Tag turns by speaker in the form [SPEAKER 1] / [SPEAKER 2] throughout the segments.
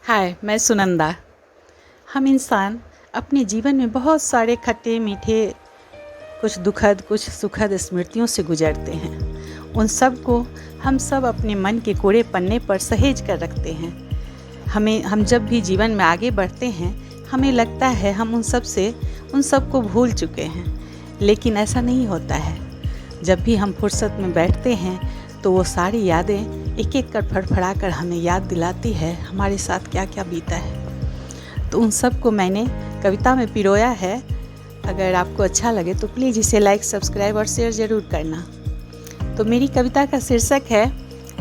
[SPEAKER 1] हाय, मैं सुनंदा। हम इंसान अपने जीवन में बहुत सारे खट्टे मीठे, कुछ दुखद कुछ सुखद स्मृतियों से गुजरते हैं। उन सब को हम सब अपने मन के कोरे पन्ने पर सहेज कर रखते हैं। हम जब भी जीवन में आगे बढ़ते हैं, हमें लगता है हम उन सब को भूल चुके हैं, लेकिन ऐसा नहीं होता है। जब भी हम फुर्सत में बैठते हैं तो वो सारी यादें एक एक कर फड़फड़ा कर हमें याद दिलाती है हमारे साथ क्या क्या बीता है। तो उन सब को मैंने कविता में पिरोया है। अगर आपको अच्छा लगे तो प्लीज़ इसे लाइक, सब्सक्राइब और शेयर ज़रूर करना। तो मेरी कविता का शीर्षक है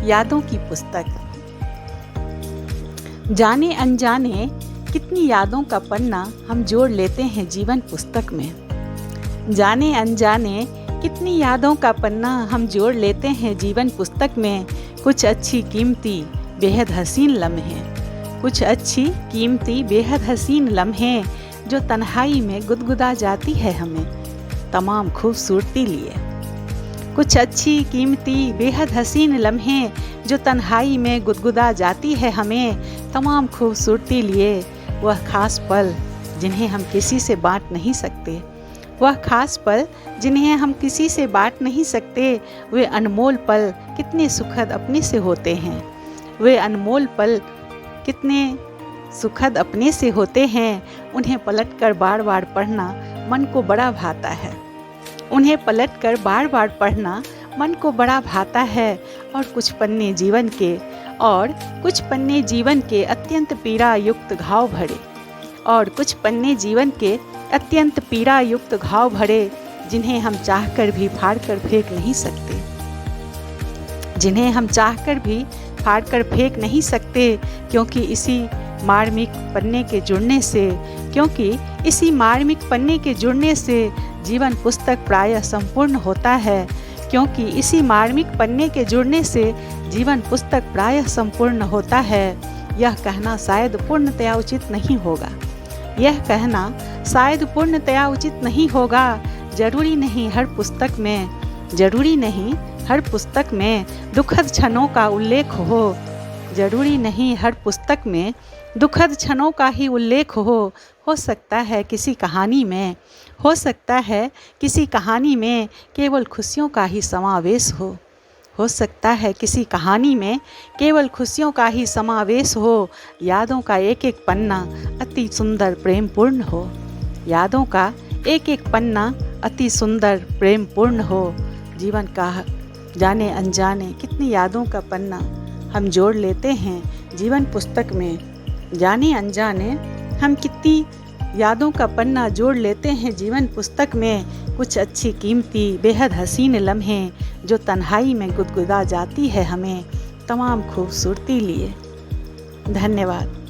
[SPEAKER 1] यादों की पुस्तक। जाने अनजाने कितनी यादों का पन्ना हम जोड़ लेते हैं जीवन पुस्तक में। जाने अनजाने कितनी यादों का पन्ना हम जोड़ लेते हैं जीवन पुस्तक में। कुछ अच्छी कीमती बेहद हसीन लम्हे, कुछ अच्छी कीमती बेहद हसीन लम्हे जो तन्हाई में गुदगुदा जाती है हमें तमाम खूबसूरती लिए। कुछ अच्छी कीमती बेहद हसीन लम्हे जो तन्हाई में गुदगुदा जाती है हमें तमाम खूबसूरती लिए। वह खास पल जिन्हें हम किसी से बांट नहीं सकते, वह खास पल जिन्हें हम किसी से बांट नहीं सकते। वे अनमोल पल कितने सुखद अपने से होते हैं, वे अनमोल पल कितने सुखद अपने से होते हैं। उन्हें पलटकर बार बार पढ़ना मन को बड़ा भाता है, उन्हें पलटकर बार बार पढ़ना मन को बड़ा भाता है। और कुछ पन्ने जीवन के अत्यंत पीड़ा युक्त घाव भरे, और कुछ पन्ने जीवन के अत्यंत पीड़ा युक्त घाव भरे जिन्हें हम चाहकर भी फाड़कर फेंक नहीं सकते, जिन्हें हम चाहकर भी फाड़कर फेंक नहीं सकते। क्योंकि इसी मार्मिक पन्ने के जुड़ने से जीवन पुस्तक प्रायः संपूर्ण होता है। क्योंकि इसी मार्मिक पन्ने के जुड़ने से जीवन पुस्तक प्रायः संपूर्ण होता है। यह कहना शायद पूर्णतया उचित नहीं होगा, यह कहना शायद पूर्णतया उचित नहीं होगा। जरूरी नहीं हर पुस्तक में दुखद क्षणों का उल्लेख हो, जरूरी नहीं हर पुस्तक में दुखद क्षणों का ही उल्लेख हो सकता है किसी कहानी में, केवल खुशियों का ही समावेश हो सकता है किसी कहानी में केवल खुशियों का ही समावेश हो। यादों का एक एक पन्ना अति सुंदर प्रेमपूर्ण हो, यादों का एक एक पन्ना अति सुंदर प्रेमपूर्ण हो। जीवन का जाने अनजाने कितनी यादों का पन्ना हम जोड़ लेते हैं जीवन पुस्तक में। जाने अनजाने हम कितनी यादों का पन्ना जोड़ लेते हैं जीवन पुस्तक में। कुछ अच्छी कीमती बेहद हसीन लम्हे जो तन्हाई में गुदगुदा जाती है हमें तमाम खूबसूरती लिए। धन्यवाद।